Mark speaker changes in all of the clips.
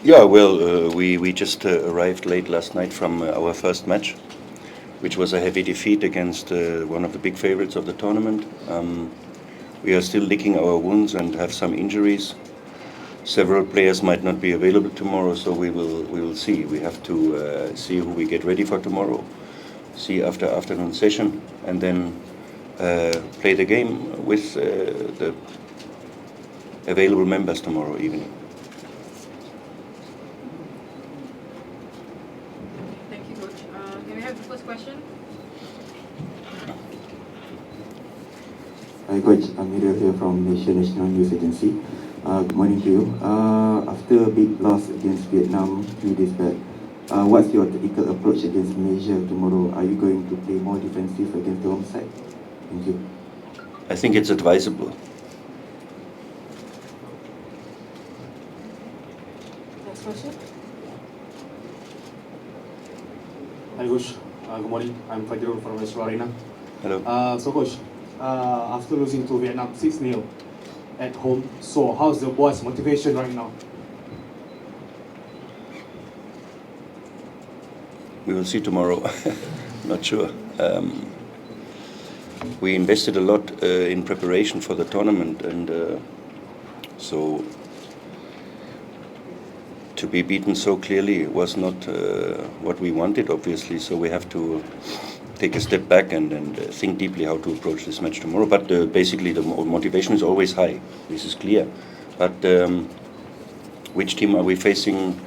Speaker 1: Yeah, well, we just arrived late last night from our first match, which was a heavy defeat against one of the big favorites of the tournament. We are still licking our wounds and have some injuries. Several players might not be available tomorrow, so we will see. We have to see who we get ready for tomorrow. See after afternoon session, and then play the game with the available members tomorrow evening.
Speaker 2: Thank you, Coach. Can we have the first question?
Speaker 3: Hi Coach, I'm Miril here from Malaysia National News Agency. Good morning to you. After a big loss against Vietnam 3 days back, what's your tactical approach against Malaysia tomorrow? Are you going to play more defensive against the home side? Thank you.
Speaker 1: I think it's advisable.
Speaker 2: Next question.
Speaker 4: Hi Coach, good morning. I'm Fajrul from West Arena.
Speaker 1: Hello.
Speaker 4: So Coach, after losing to Vietnam 6-0 at home, so how's the boys' motivation right now?
Speaker 1: We will see tomorrow. Not sure. We invested a lot in preparation for the tournament, and so to be beaten so clearly was not what we wanted, obviously. So we have to take a step back and think deeply how to approach this match tomorrow. But basically, the motivation is always high. This is clear. But which team are we facing?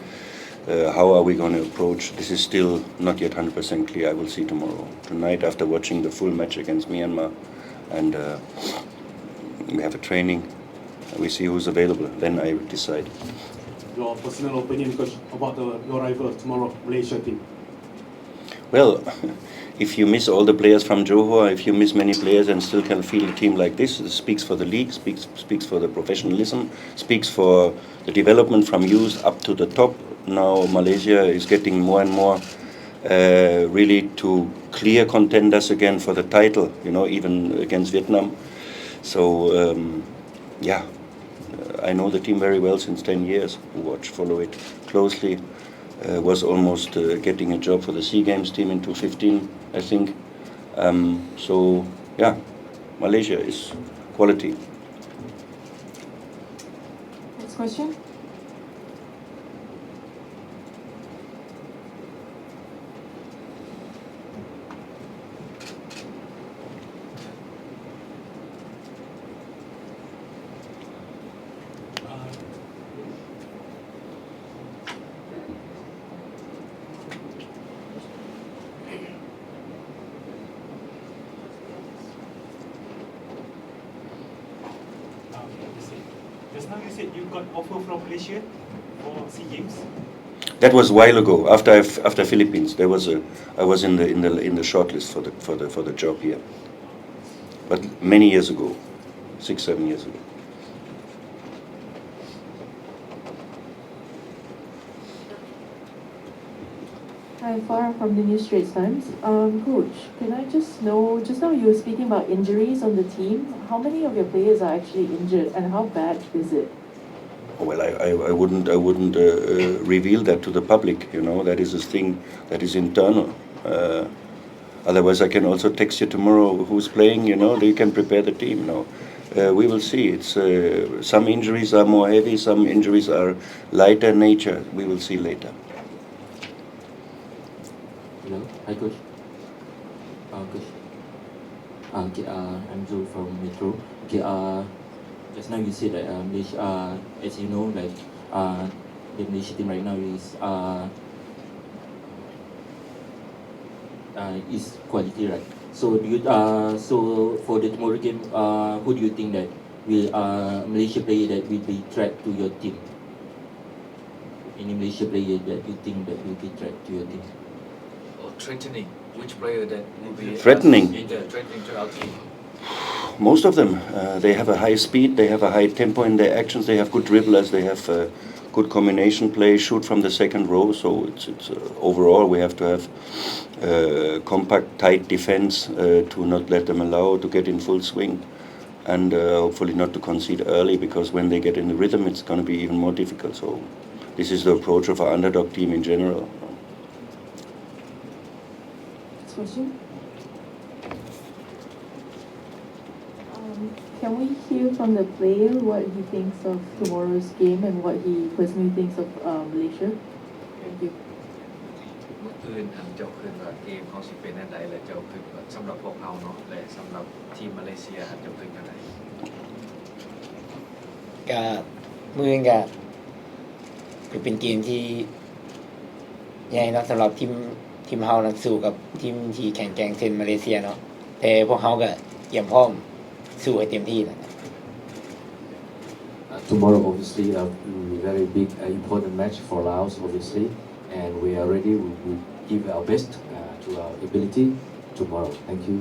Speaker 1: How are we going to approach? This is still not yet 100% clear. I will see tomorrow. Tonight, after watching the full match against Myanmar, and we have a training, we see who's available. Then I decide.
Speaker 4: Your personal opinion, Coach, about your rival tomorrow, Malaysia team.
Speaker 1: Well, if you miss all the players from Johor, if you miss many players and still can field a team like this, it speaks for the league, speaks for the professionalism, speaks for the development from youth up to the top. Now Malaysia is getting more and more really to clear contenders again for the title, even against Vietnam. So, yeah, I know the team very well since 10 years, follow it closely. Was almost getting a job for the SEA Games team in 2015, I think. So, yeah, Malaysia is quality.
Speaker 2: Next question.
Speaker 5: Just now you said you got offer from Malaysia for SEA Games.
Speaker 1: That was a while ago. After Philippines, I was in the shortlist for the job here. But many years ago, 6-7 years ago.
Speaker 6: Hi, Farah from the New Straits Times. Coach, can I just know, just now you were speaking about injuries on the team. How many of your players are actually injured and how bad is it?
Speaker 1: Well, I wouldn't reveal that to the public. That is a thing that is internal. Otherwise, I can also text you tomorrow who's playing. You can prepare the team. We will see. It's some injuries are more heavy, some injuries are lighter nature. We will see later.
Speaker 3: Hello, hi Coach. Coach. Okay, I'm Joe from Metro. Okay, just now you said that Malaysia, as you know, like the Malaysia team right now is quality, right? So do you so for the tomorrow game, who do you think that will Malaysia player that will be threat to your team? Any Malaysia player that you think that will be threat to your team?
Speaker 7: Or threatening? Which player that will be
Speaker 1: Threatening?
Speaker 7: Threatening to our team?
Speaker 1: Most of them, they have a high speed, they have a high tempo in their actions, they have good dribblers, they have good combination play, shoot from the second row. So it's overall we have to have compact, tight defense to not let them allow to get in full swing, and hopefully not to concede early, because when they get in the rhythm, it's going to be even more difficult. So this is the approach of our underdog team in general.
Speaker 6: Next question. Can we hear from the player what he thinks of tomorrow's game and what he personally thinks of Malaysia? Thank you.
Speaker 7: เมื่อคืนอันเจ้าคืนว่าเกมเขาสิเป็นอันใดและเจ้าคืนว่าสำหรับพวกเราเนาะและสำหรับทีมมาเลเซียอันเจ้าคืนอันใด
Speaker 8: ก็มือก็คือเป็นเกมที่ใหญ่เนาะสำหรับทีมเฮานะสู้กับทีมที่แข่งแกร่งเช่นมาเลเซียเนาะแต่พวกเฮาก็เตรียมพร้อมสู้ให้เต็มที่นะ
Speaker 9: Tomorrow, obviously, a very big, important match for Laos, obviously, and we are ready. We give our best to our ability tomorrow. Thank you.